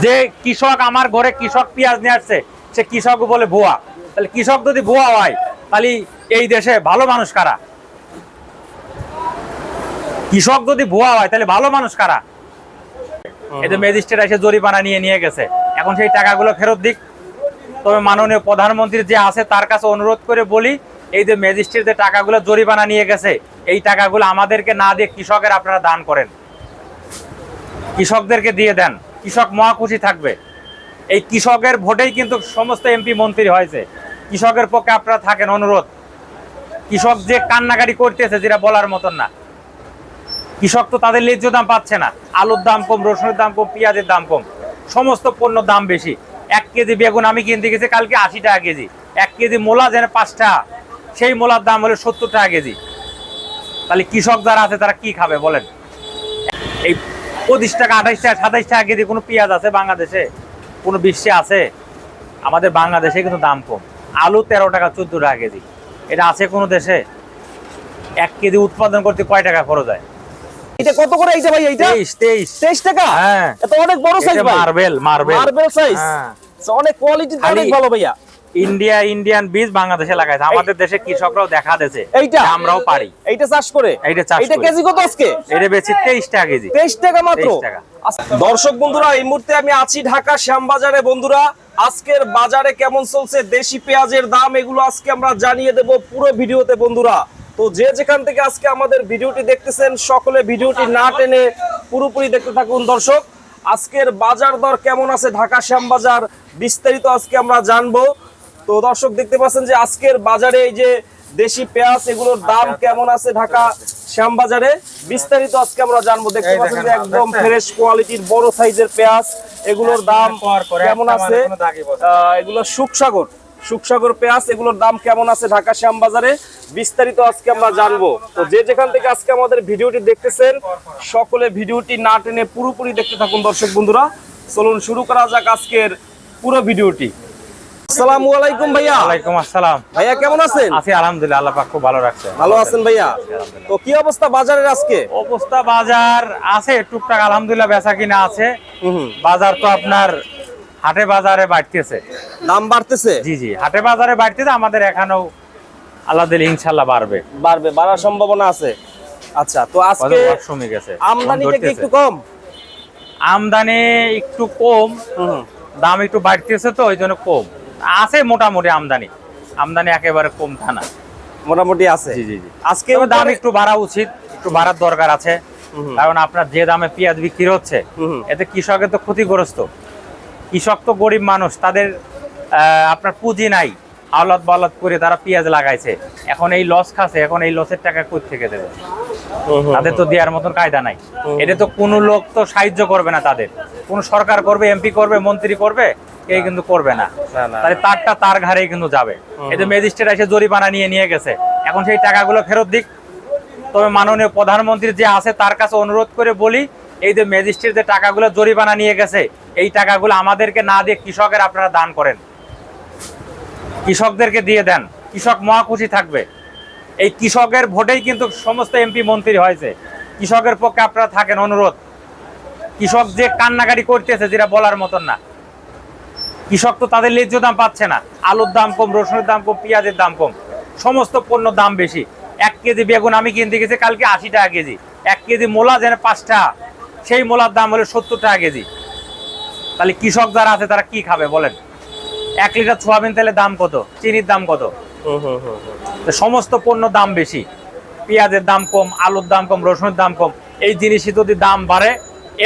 যে কৃষক আমার ঘরে কৃষক পেঁয়াজ নিয়ে আসছে সে কৃষক বলে ভুয়া। তাহলে কৃষক যদি ভুয়া হয় তাহলে এই দেশে ভালো মানুষ কারা? কৃষক যদি ভুয়া হয় তাহলে ভালো মানুষ কারা? এই যে ম্যাজিস্ট্রেট এসে জরিমানা নিয়ে গেছে, এখন সেই টাকাগুলো ফেরত দিক। তবে মাননীয় প্রধানমন্ত্রী যে আছে তার কাছে অনুরোধ করে বলি, এই যে ম্যাজিস্ট্রেট যে টাকাগুলো জরিমানা নিয়ে গেছে এই টাকাগুলো আমাদেরকে না দিয়ে কৃষকের আপনারা দান করেন, কৃষকদেরকে দিয়ে দেন, কৃষক মহা খুশি থাকবে। এই কৃষকের ভোটেই কিন্তু সমস্ত এমপি মন্ত্রী হয়েছে। কৃষকের পক্ষে আপনারা থাকেন, অনুরোধ। কৃষক যে কান্নাকাটি করতেছে যেটা বলার মতন না। কৃষক তো তাদের ন্যায্য দাম পাচ্ছে না। আলুর দাম কম, রসুনের দাম কম, পেঁয়াজের দাম কম, সমস্ত পণ্যর দাম বেশি। 1 কেজি বেগুন আমি কিনতে গেছি কালকে 80 টাকা কেজি। 1 কেজি মূলা যেন 5 টাকা, সেই মূলার দাম হলো 70 টাকা কেজি। তাহলে কৃষক যারা আছে তারা কি খাবে বলেন? এই 25 টাকা, 28 টাকা, 27 টাকা কেজি কোনো পেঁয়াজ আছে বাংলাদেশে? কোনো বিশ্বে আছে? আমাদের বাংলাদেশে কিন্তু দাম কম। আলু 13 টাকা, 14 টাকা কেজি, এটা আছে কোনো দেশে? 1 কেজি উৎপাদন করতে কয় টাকা খরচ হয়? এটা কত করে এইটা ভাই? এইটা 23 টাকা। হ্যাঁ, এটা অনেক বড় সাইজ ভাই। Marble size. হ্যাঁ, অনেক কোয়ালিটি, অনেক ভালো ভাইয়া। ইন্ডিয়ান বীজ বাংলাদেশে লাগাইছে। আমাদের দেশে কৃষকরাও দেখা দিয়েছে এইটা আমরাও পারি। এইটা চাষ করে, এটা কেজি কত আজকে? এটা বেচি 23 টাকা কেজি। 23 টাকা মাত্র। 23 টাকা। দর্শক বন্ধুরা, এই মুহূর্তে আমি আছি ঢাকা শ্যামবাজারে। বন্ধুরা, আজকের বাজারে কেমন চলছে দেশি পেঁয়াজের দাম, এগুলো আজকে আমরা জানিয়ে দেব পুরো ভিডিওতে। বন্ধুরা, তো যে যেখান থেকে আজকে আমাদের ভিডিওটি দেখতেছেন সকলে ভিডিওটি না টেনে পুরোপুরি দেখতে থাকুন। দর্শক, আজকের বাজার দর কেমন আছে ঢাকা শ্যামবাজার বিস্তারিত আজকে আমরা জানবো। তো দর্শক, দেখতে পাচ্ছেন যে আজকের বাজারে এই যে দেশি পেঁয়াজ এগুলোর দাম কেমন আছে ঢাকা শ্যামবাজারে বিস্তারিত আজকে আমরা জানবো। দেখতে পাচ্ছেন যে একদম ফ্রেশ কোয়ালিটির বড় সাইজের পেঁয়াজ, এগুলোর দাম কেমন আছে? এগুলো সুখসাগর পেঁয়াজ, এগুলোর দাম কেমন আছে ঢাকা শ্যামবাজারে বিস্তারিত আজকে আমরা জানবো। তো যে যেখান থেকে আজকে আমাদের ভিডিওটি দেখতেছেন সকলে ভিডিওটি না টেনে পুরোপুরি দেখতে থাকুন। দর্শক বন্ধুরা, চলুন শুরু করা যাক আজকের পুরো ভিডিওটি। আসসালামু আলাইকুম ভাইয়া। ওয়ালাইকুম আসসালাম। ভাইয়া কেমন আছেন? আছি আলহামদুলিল্লাহ, আল্লাহ পাক খুব ভালো রাখছে। ভালো আছেন ভাইয়া? তো কি অবস্থা বাজারের আজকে? অবস্থা বাজার আছে টুকটাক আলহামদুলিল্লাহ, বেচা কিনা আছে। বাজার তো আপনার হাটে বাজারে বাড়তেছে, দাম বাড়তেছে। জি জি, হাটে বাজারে বাড়তেছে। আমাদের এখানেও আল্লাহ দিলে ইনশাআল্লাহ বাড়ার সম্ভাবনা আছে। আচ্ছা, তো আজকে কমে গেছে, আমদানিটা কি একটু কম? আমদানি একটু কম, দাম একটু বাড়তেছে, তো ওই জন্য কম আছে। মোটামুটি আমদানি একেবারে কম তা না, মোটামুটি আছে। জি জি জি। আজকে দাম একটু বাড়া উচিত, একটু বাড়ার দরকার আছে। কারণ আপনার যে দামে পেঁয়াজ বিক্রি হচ্ছে এতে কৃষকের তো ক্ষতিগ্রস্ত। কৃষক তো গরিব মানুষ, তাদের আপনার পুঁজি নাই, আওলাদ বাওলাদ করে তারা পেঁয়াজ লাগাইছে, এখন এই লস খাচ্ছে। এখন এই লসের টাকা কই থেকে দেবে? তাদের তো দেওয়ার মতন কায়দা নাই। এটা তো কোনো লোক তো সাহায্য করবে না, তাদের কোন সরকার করবে, এমপি করবে, মন্ত্রী করবে, কেউ কিন্তু করবে না। তাহলে তারটা তার ঘাড়েই কিন্তু যাবে। এই যে ম্যাজিস্ট্রেট এসে জরিমানা নিয়ে গেছে, এখন সেই টাকাগুলো ফেরত দিক। তবে মাননীয় প্রধানমন্ত্রী যে আছে তার কাছে অনুরোধ করে বলি, এই যে ম্যাজিস্ট্রেট যে টাকাগুলো জরিমানা নিয়ে গেছে এই টাকাগুলো আমাদেরকে না দিয়ে কৃষকের আপনারা দান করেন, কৃষকদেরকে দিয়ে দেন, কৃষক মহা খুশি থাকবে। এই কৃষকের ভোটেই কিন্তু সমস্ত এমপি মন্ত্রী হয়েছে। কৃষকের পক্ষে আপনারা থাকেন, অনুরোধ। কৃষক যে কান্নাকাটি করতেছে যেটা বলার মতন না। কৃষক তো তাদের ন্যায্য দাম পাচ্ছে না। আলুর দাম কম, রসুনের দাম কম, পেঁয়াজের দাম কম, সমস্ত পণ্যর দাম বেশি। 1 কেজি বেগুন আমি কিনতে গেছি কালকে 80 টাকা কেজি। 1 কেজি মূলা যেন 5 টাকা, সেই মূলার দাম হলো 70 টাকা কেজি। তাহলে কৃষক যারা আছে তারা কি খাবে বলেন? 1 লিটার সোয়াবিন তেলের দাম কত, চিনির দাম কত? সমস্ত পণ্য দাম বেশি। পেঁয়াজের দাম কম, আলুর দাম কম, রসুনের দাম কম। এই জিনিসই যদি দাম বাড়ে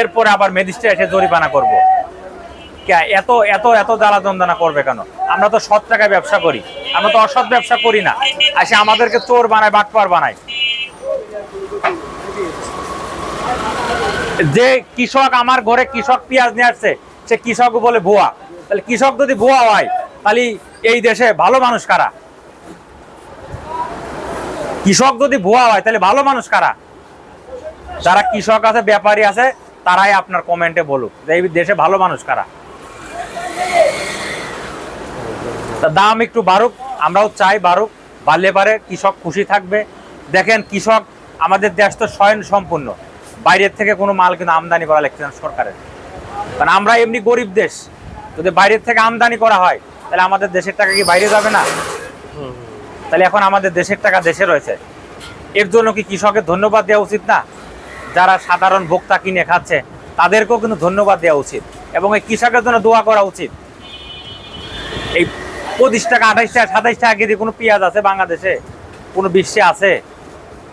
এরপরে আবার ম্যাজিস্ট্রেট এসে জরিমানা করবো। এত এত এত জ্বালা যন্ত্রণা করবে কেন? আমরা তো সৎ টাকায় ব্যবসা করি, আমরা তো অসৎ ব্যবসা করি না। আসে আমাদেরকে চোর বানায়, বাটপার বানায়। যে কৃষক আমার ঘরে কৃষক পেঁয়াজ নিয়ে আসছে সে কৃষক বলে ভুয়া। তাহলে কৃষক যদি ভুয়া হয় তাহলে এই দেশে ভালো মানুষ কারা? কৃষক যদি ভুয়া হয় তাহলে ভালো মানুষ কারা? যারা কৃষক আছে, ব্যাপারী আছে, তারাই আপনার কমেন্টে বলুক যে এই দেশে ভালো মানুষ কারা। দাম একটু বাড়ুক, আমরাও চাই বাড়ুক, বাড়লে পারে কৃষক খুশি থাকবে। দেখেন, কৃষক আমাদের দেশ তো স্বয়ং সম্পূর্ণ, বাইরের থেকে কোনো মাল কিন্তু আমদানি করা লাগছে না সরকারের। কারণ আমরা এমনি গরিব দেশ, যদি বাইরের থেকে আমদানি করা হয় তাহলে আমাদের দেশের টাকা কি বাইরে যাবে না? তাহলে এখন আমাদের দেশের টাকা দেশে রয়েছে, এর জন্য কি কৃষকের ধন্যবাদ দেওয়া উচিত না? যারা সাধারণ ভোক্তা কিনে খাচ্ছে তাদেরকেও কিন্তু ধন্যবাদ দেওয়া উচিত এবং এই কৃষকের জন্য দোয়া করা উচিত। এই 25 টাকা 28 টাকা 27 টাকা কেজি কোনো পেঁয়াজ আছে বাংলাদেশে? কোনো বিশ্বে আছে?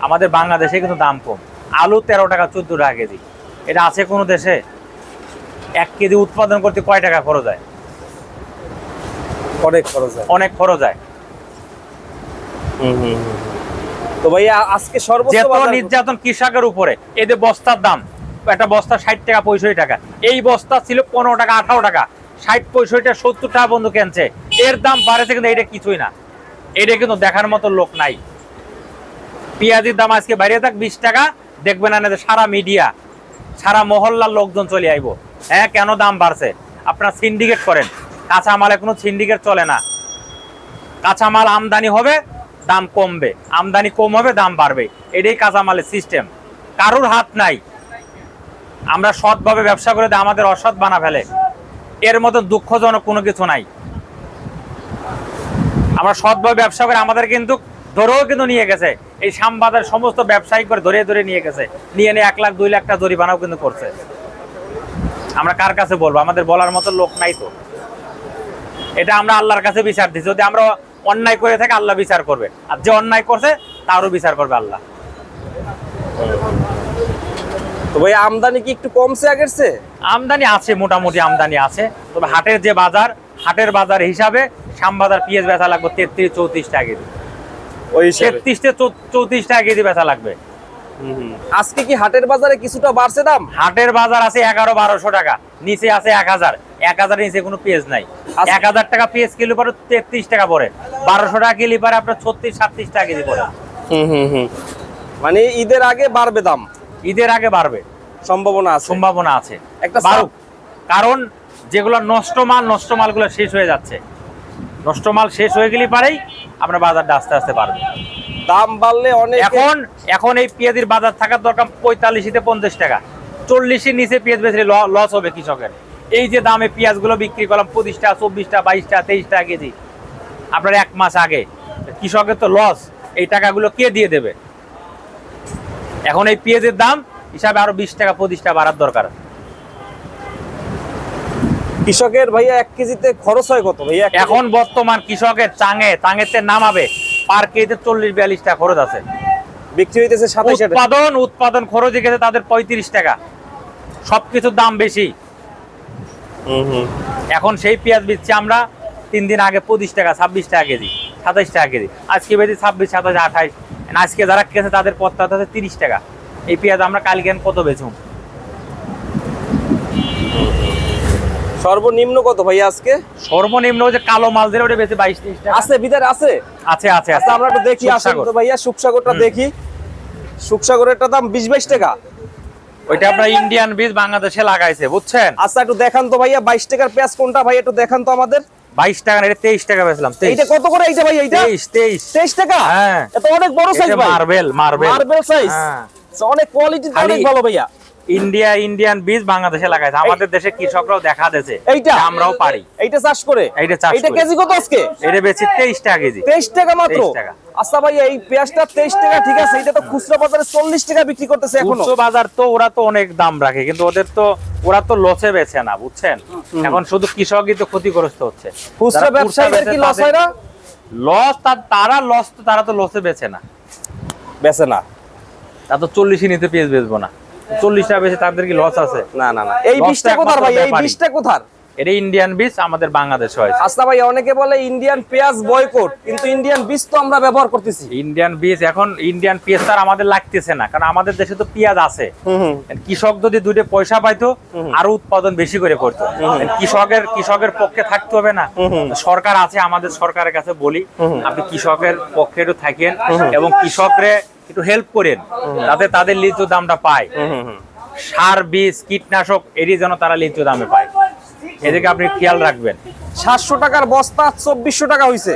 আমাদের বাংলাদেশে কিন্তু দাম কম। আলু 13 টাকা 14 টাকা কেজি, এটা আছে কোনো দেশে? 1 কেজি উৎপাদন করতে কয় টাকা খরচ হয়? অনেক খরচ হয়। অনেক খরচ হয়। তো ভাইয়া আজকে সর্বোচ্চ যেত বাজার নির্যাতন কৃষকের উপরে, এদের বস্তার দাম, একটা বস্তা 60 টাকা 65 টাকা, এই বস্তা ছিল 15 টাকা 18 টাকা, 60 65 টাকা 70 টাকা বন্ধু কেনছে, এর দাম বাড়েছে কিন্তু এটা কিছুই না। এটা কিন্তু দেখার মতো লোক নাই। পেঁয়াজের দাম আজকে বাইরে থাক 20 টাকা, দেখবে না সারা মিডিয়া সারা মহল্লার লোকজন চলে আইবো, হ্যাঁ কেন দাম বাড়ছে? আপনারা সিন্ডিকেট করেন, কাঁচামালে কোনো সিন্ডিকেট চলে না। কাঁচামাল আমদানি হবে দাম কমবে, আমদানি কম হবে দাম বাড়বে, এটাই কাঁচামালের সিস্টেম। কারোর হাত নাই। আমরা সৎভাবে ব্যবসা করে দিয়ে আমাদের অসৎ বানা ফেলে, এর মতো দুঃখজনক কোনো কিছু নাই। আমরা সৎভাবে ব্যবসা করে আমাদের কিন্তু ধরেও কিন্তু নিয়ে গেছে, এই শ্যামবাজার সমস্ত ব্যবসায়ী করে ধরে ধরে নিয়ে গেছে, নিয়ে 1 লাখ 2 লাখ টাকা জরিমানাও কিন্তু করছে। আমরা কার কাছে বলবো? আমাদের বলার মতো লোক নাই তো। এটা আমরা আল্লাহর কাছে বিচার দিচ্ছি, যদি আমরা অন্যায় করে থাকে আল্লাহ বিচার করবে, আর যে অন্যায় করছে তারও বিচার করবে আল্লাহ। তো ভাই আমদানি কি একটু কমছে আগের চেয়ে? আমদানি আছে, মোটামুটি আমদানি আছে, তবে হাটের যে বাজার, হাটের বাজার হিসাবে শ্যামবাজার পেঁয়াজ বেচা লাগবে 33-34 টাকা কেজি। ওই 33-34 টাকা কেজি বেচা লাগবে। আজকে কি হাটের বাজারে কিছুটা বাড়ছে দাম? হাটের বাজার আছে 1100-1200 টাকা, নিচে আছে 1000, 1000 নিচে কোনো পেঁয়াজ নাই। 1000 টাকা পেঁয়াজ কিলো পরে 33 টাকা পড়ে, 1200 টাকা কিলো পরে আপনার 36-37 টাকা কেজি পড়ে। মানে ঈদের আগে বাড়বে দাম? ঈদের আগে বাড়বে সম্ভাবনা আছে? সম্ভাবনা আছে একটা বাড়ুক, কারণ যেগুলো নষ্ট মালগুলো শেষ হয়ে যাচ্ছে। নষ্ট মাল শেষ হয়ে গেলে পারেই আমরা বাজারটা আস্তে আস্তে বাড়বে। দাম বাড়লে অনেক এখন এই পেঁয়াজের বাজার থাকার দরকার 45-50 টাকা, 40-এর নিচে পেঁয়াজ বেচলে লস হবে কৃষকের। এই যে দামে পেঁয়াজ গুলো বিক্রি করলাম 25 টাকা 24 টাকা 22 টাকা 23 টাকা কেজি, আপনার 1 মাস আগে, কৃষকের তো লস। এই টাকাগুলো কে দিয়ে দেবে? এখন এই পেঁয়াজের দাম হিসাবে আরো 20 টাকা 25 টাকা বাড়ার দরকার। কৃষকের ভাইয়া 1 কেজিতে খরচ হয় কত ভাইয়া? এখন বর্তমান কৃষকের টাঙেতে নামাবে পার কেজিতে 40-42 টাকা খরচ আছে, বিক্রি হইতেছে 27 টাকা। উৎপাদন খরচে গেছে তাদের 35 টাকা, সবকিছুর দাম বেশি। এখন সেই পেঁয়াজ বিচ্ছি আমরা 3 দিন আগে 25 টাকা 26 টাকা কেজি 27 টাকা কেজি, আজকে বেশি 26 27 28, আজকে যারা কেছে তাদের পথটা আছে 30 টাকা। এই পেঁয়াজ আমরা কালকে কত বেচুম? সর্বনিম্ন কত ভাইয়া আজকে? সর্বনিম্ন যে কালো মাল দিলে ওটা বেশি 22-23 টাকা আছে, ভিতরে আছে। আছে আছে আচ্ছা আমরা একটু দেখি, আসেন তো ভাইয়া সুখসাগরটা দেখি। সুখসাগরেরটা দাম 20-22 টাকা। ওইটা আপনার ইন্ডিয়ান বীজ বাংলাদেশে লাগাইছে, বুঝছেন? আচ্ছা একটু দেখান তো ভাইয়া 22 টাকার পেঁয়াজ কোনটা ভাই, একটু দেখান তো আমাদের। 22 টাকা না, এটা 23 টাকা বেচলাম। এইটা কত করে এইটা ভাই? এইটা 23 টাকা? হ্যাঁ, এটা অনেক বড় সাইজ ভাই, মার্বেল সাইজ। হ্যাঁ, অনেক কোয়ালিটি, অনেক ভালো ভাইয়া। ইন্ডিয়ান বীজ বাংলাদেশে লাগাইছে, আমাদের দেশে কৃষকরাও দেখা দিয়েছে এইটা আমরাও পারি। এইটা চাষ করে এইটা কেজি কত আজকে? এটা বেচি 23 টাকা কেজি। 23 টাকা মাত্র? 23 টাকা। আচ্ছা ভাইয়া এই পেঁয়াজটা 23 টাকা ঠিক আছে, এটা তো খুচরা বাজারে 40 টাকা বিক্রি করতেছে এখনো। খুচরা বাজার তো ওরা তো অনেক দাম রাখে, কিন্তু ওরা তো লসে বেচে না, বুঝছেন? এখন শুধু কৃষকই তো ক্ষতিগ্রস্ত হচ্ছে। খুচরা ব্যবসায়ীদের কি লস হয় না? লস তারা তো লসে বেচে না, বেচে না। তা তো 40 নিতে পেঁয়াজ বেচবো না, 40 টাকা বেচে তাদের কি লস আছে? না না না। এই 20 টাকা কোথার ভাই? এই 20 টাকা কোথার? এটা ইন্ডিয়ান বীজ আমাদের বাংলাদেশে হয়েছে। আচ্ছা ভাই অনেকে বলে ইন্ডিয়ান পেঁয়াজ বয়কট, কিন্তু ইন্ডিয়ান বীজ তো আমরা ব্যবহার করতেছি। ইন্ডিয়ান বীজ এখন ইন্ডিয়ান পেঁয়াজ তার আমাদের লাগতেছে না, কারণ আমাদের দেশে তো পেঁয়াজ আছে। কৃষক যদি 2 পয়সা পাইতো আরো উৎপাদন বেশি করে করতো। কৃষকের পক্ষে থাকতে হবে না, সরকার আছে, আমাদের সরকারের কাছে বলি আপনি কৃষকের পক্ষে একটু থাকেন এবং কৃষকরে একটু হেল্প করেন, যাতে তাদের লিচু দামটা পায়। সার বীজ কীটনাশক এরই যেন তারা লিচু দামে পায়, এদিকে আপনি খেয়াল রাখবেন। 700 টাকার বস্তা 2400 টাকা হইছে।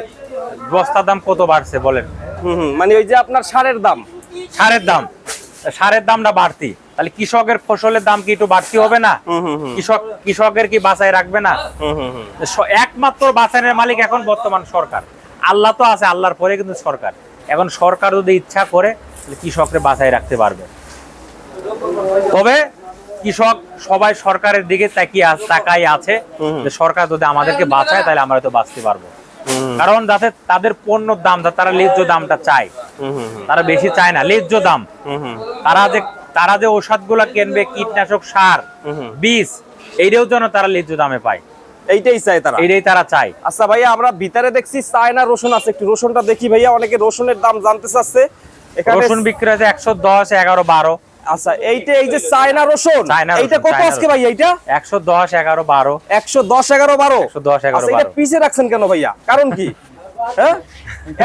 বস্তার দাম কত বাড়ছে বলেন? মানে ওই যে আপনার সারের দামটা বাড়তি, তাহলে কৃষকের ফসলের দাম কি একটু বাড়তি হবে না? কৃষকের কি বাঁচায় রাখবে না? একমাত্র বাঁচানোর মালিক এখন বর্তমান সরকার। আল্লাহ তো আছে, আল্লাহর পরে কিন্তু সরকার। এখন সরকার যদি ইচ্ছা করে কৃষককে বাঁচায় রাখতে পারবে। তবে কৃষক সবাই সরকারের দিকে তাকাই আছে যে সরকার যদি আমাদেরকে বাঁচায় তাহলে আমরা তো বাঁচতে পারবো। কারণ যাতে তাদের পণ্যের দাম, তারা ন্যায্য দামটা চায়, তারা বেশি চায় না, ন্যায্য দাম। তারা যে ঔষধ গুলা কিনবে, কীটনাশক সার, বীজ, এইটাও যেন তারা ন্যায্য দামে পায়, এইটাই চাই তারা, এইটাই তারা চায়। আচ্ছা ভাইয়া, আমরা ভিতরে দেখছি চায়না রসুন আছে, একটু রসুনটা দেখি ভাইয়া। অনেকে রসুনের দাম জানতে চাচ্ছে। রসুন বিক্রি হচ্ছে 110, 11, 12। আচ্ছা, এইটা এই যে চায়না রসুন, এইটা কত আজকে ভাই? এইটা 110, 11, 12। 110, 11, 12। 110, 11, 12। এটা পিছে রাখছেন কেন ভাইয়া? কারণ কি? হ্যাঁ,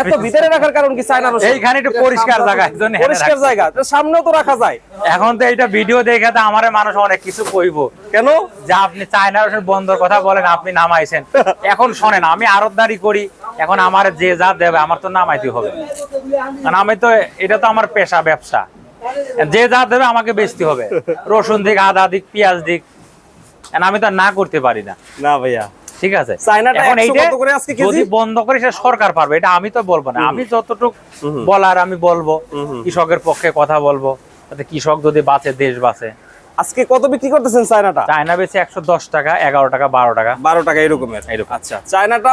এত ভিতরে রাখার কারণ কি? চায়না রসুন এইখানে একটু পরিষ্কার জায়গা, এজন্য পরিষ্কার জায়গা, সামনেও তো রাখা যায়। এখন তো এইটা ভিডিও দেখে তো আমারে মানুষ অনেক কিছু কইবো, কেন যে আপনি চায়না রসুন বন্ধর কথা বলেন, আপনি নামাইছেন। এখন শোনেন, আমি আড়তদারি করি, এখন আমার যে যা দেবে আমার তো নামাইতে হবে, কারণ আমি তো, এটা তো আমার পেশা, ব্যবসা। যে যা দেবে আমাকে বেচতে হবে, রসুন দিক, আদা দিক, পেঁয়াজ দিক, আমি তো না করতে পারি না। না ভাইয়া, ঠিক আছে। চায়নাটা এখন 100 এইটা কত করে আজকে কেজি? যদি বন্ধ করে সেটা সরকার পারবে, এটা আমি তো বলবো না। আমি যতটুকু বলার আমি বলবো, কৃষকের পক্ষে কথা বলবো, যাতে কৃষক যদি বাঁচে, দেশ বাঁচে। আজকে কত বিক্রি করতেছেন চায়নাটা? চায়না বেশি 110 টাকা, 11 টাকা, 12 টাকা, 12 টাকা এরকমের। আচ্ছা, চায়নাটা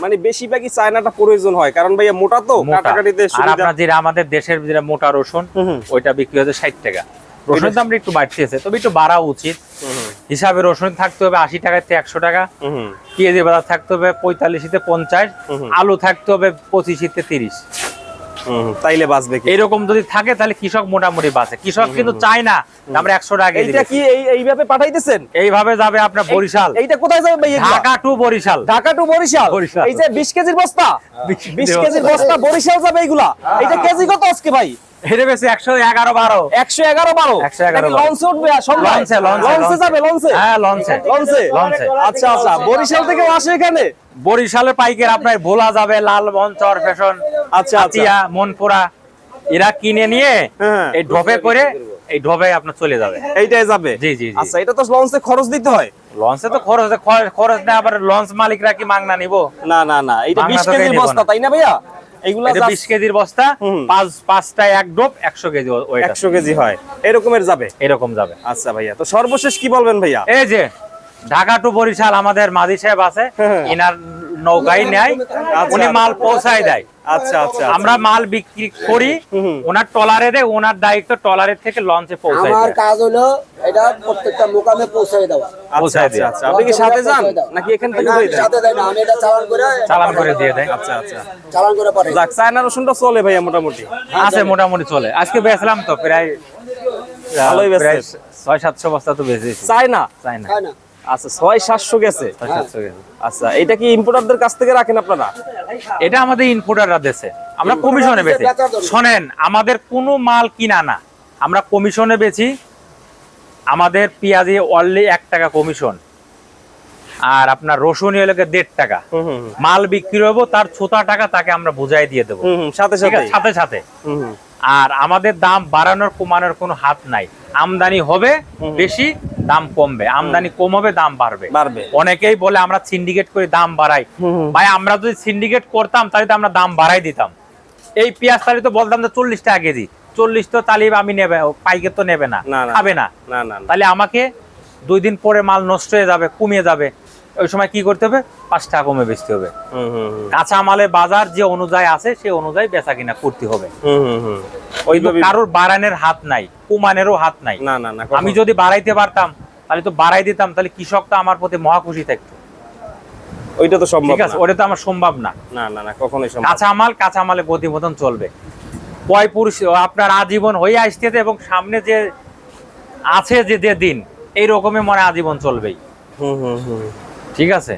মানে বেশিরভাগই চায়নাটা প্রয়োজন হয়, কারণ ভাইয়া মোটা তো, কাটাকাটিতে আর সুবিধা। আপনার যেটা আমাদের দেশের যেটা মোটা রসুন, ওইটা বিক্রি হচ্ছে 60 টাকা। রসুনের দাম একটু বাড়তেছে, তবে একটু বাড়া উচিত। হিসাবে রসুন থাকতে হবে 80 টাকা থেকে 100 টাকা, পেঁয়াজের বাজার থাকতে হবে 45 থেকে 50, আলু থাকতে হবে 25 থেকে 30। তাইলে বাঁচবে কি? এরকম যদি থাকে তাহলে কৃষক মোটামুটি বাঁচে। কৃষক কিন্তু চায় না আমরা 100 টাকা কেজি। এইটা কি এইভাবে পাঠাইতেছেন? এইভাবে যাবে আপনার বরিশাল। এইটা কোথায় যাবে ভাই? ঢাকা টু বরিশাল। ঢাকা টু বরিশাল। এই যে 20 কেজির বস্তা, 20 কেজির বস্তা বরিশাল যাবে এইগুলা। এইটা কেজি কত আজকে ভাই? এটা বেশি 111, 12। 111, 12। লঞ্চে উঠবে? লঞ্চে যাবে? লঞ্চে? হ্যাঁ, লঞ্চে। আচ্ছা আচ্ছা, বরিশাল থেকে আসে এখানে? বরিশালের পাইকার আপনার ভোলা যাবে, লালমোহন, চর ফ্যাশন, আচ্ছা আতিয়া, মনপুরা, এরা কিনে নিয়ে এই ঢোপে করে, এই ঢোপে আপনার চলে যাবে। এইটাই যাবে? জি জি। আচ্ছা, এটা তো লঞ্চে খরচ দিতে হয়? লঞ্চে তো খরচ না, আবার লঞ্চ মালিকরা কি মাগনা নিব? না না না, এটা 20 কেজির বস্তা, তাই না ভাইয়া? এইগুলা 20 কেজির বস্তা, 5টায় এক ডোপ, 100 কেজি ওয়েট, 100 কেজি হয়, এরকমের যাবে? এরকম যাবে। আচ্ছা ভাইয়া, তো সর্বশেষ কি বলবেন ভাইয়া? এই যে ঢাকা টু বরিশাল আমাদের মাঝি সাহেব আছে, ইনার নৌকাই নেয়, উনি মাল পৌঁছায় দেয়। আচ্ছা আচ্ছা, আমরা মাল বিক্রি করি, ওনার ট্রলারে দেয়, ওনার দায়িত্ব ট্রলারের থেকে লঞ্চে পৌঁছায়। আমার কাজ হলো এটা প্রত্যেকটা মোকামে পৌঁছায় দেওয়া। আচ্ছা আচ্ছা, আপনি কি সাথে যান নাকি এখান থেকে দিয়ে দেন? সাথে দেয় না, আমি এটা চালান করে দিয়ে দেয়। আচ্ছা আচ্ছা, চালান করে পাঠাই। যাক, চায়না রসুনটা চলে ভাইয়া মোটামুটি? আছে, মোটামুটি চলে। আজকে বেচলাম তো প্রায় ভালোই বেচছেন। 600-700 বস্তা তো বেচেছি। চায়না? চায়না। আচ্ছা, 600-700 গেছে? 600 গেছে। আচ্ছা, এটা কি ইম্পোর্টারদের কাছ থেকে রাখেন আপনারা? এটা আমাদের ইম্পোর্টাররা দেশে, আমরা কমিশনে বেচি। শোনেন, আমাদের কোনো মাল কিনা না, আমরা কমিশনে বেচি। আমাদের পেঁয়াজে অনলি 1 টাকা কমিশন, আর আপনার রসুন হলে 1.5 টাকা। মাল বিক্রি হবো, তার 6 টাকা তাকে আমরা বুঝাই দিয়ে দেবো সাথে সাথে সাথে। আর আমাদের দাম বাড়ানোর কমানোর কোনো হাত নাই। আমদানি হবে বেশি, দাম কমবে, আমদানি কম হবে, দাম বাড়বে। অনেকেই বলে আমরা সিন্ডিকেট করে দাম বাড়াই। ভাই, আমরা যদি সিন্ডিকেট করতাম তাহলে তো আমরা দাম বাড়াই দিতাম। এই পেঁয়াজ তাহলে তো বলতাম যে 40 টাকা কেজি, 40 তো তালিব আমি নেবে, পাইকার তো নেবে না, খাবে না। তাহলে আমাকে 2 দিন পরে মাল নষ্ট হয়ে যাবে, কমিয়ে যাবে, ওই সময় কি করতে হবে? 5 টাকা কমে বেচতে হবে। কাঁচা মালের বাজার যে অনুযায়ী আছে সেই অনুযায়ী বেচা কিনা করতে হবে। কারোর বাড়ানোর হাত নাই, কমানোরও হাত নাই। আমি যদি বাড়াইতে পারতাম তাহলে তো বাড়াই দিতাম, তাহলে কৃষক তো আমার প্রতি মহা খুশি থাকতো। ওইটা তো সম্ভব ঠিক আছে, ওটা তো আমার সম্ভব না। কখনোই সম্ভব। কাঁচা মালে গতি মতন চলবে। পুরুষ আপনার আজীবন হয়ে আসতেছে, এবং সামনে যে আছে যে দিন, এই রকমই মনে আজীবন চলবেই। ঠিক আছে।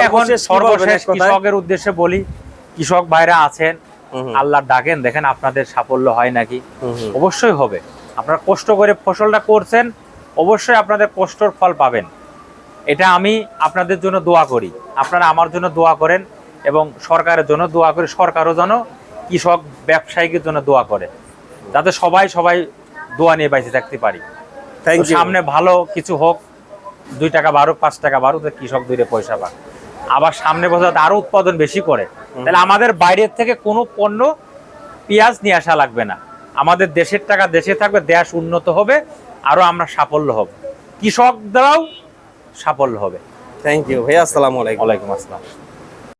এখন সর্বশেষ কৃষকের উদ্দেশ্যে বলি, কৃষক ভাইরা আছেন, আল্লাহর ডাকেন, দেখেন আপনাদের সাফল্য হয় নাকি। অবশ্যই হবে। আপনারা কষ্ট করে ফসলটা করছেন, অবশ্যই আপনাদের কষ্টর ফল পাবেন। এটা আমি আপনাদের জন্য দোয়া করি, আপনারা আমার জন্য দোয়া করেন, এবং সরকারের জন্য দোয়া করি, সরকারও যেন কৃষক ব্যবসায়ীদের জন্য দোয়া করে, যাতে সবাই দোয়া নিয়ে বাইসে থাকতে পারি। থ্যাংক তো ইউ। সামনে ভালো কিছু হোক, 2 টাকা বাড়ুক, 5 টাকা বাড়ুক, তো কৃষক 2 পয়সা পাক। আবার সামনে বছর আরো উৎপাদন বেশি করে, তাহলে আমাদের বাইরের থেকে কোনো পণ্য পেঁয়াজ নিয়ে আসা লাগবে না। আমাদের দেশের টাকা দেশে থাকবে, দেশ উন্নত হবে, আরো আমরা সাফল্য হব, কৃষক দ্বারাও সাফল্য হবে। থ্যাংক ইউ ভাইয়া, আসসালামু আলাইকুম। ওয়ালাইকুম আসসালাম।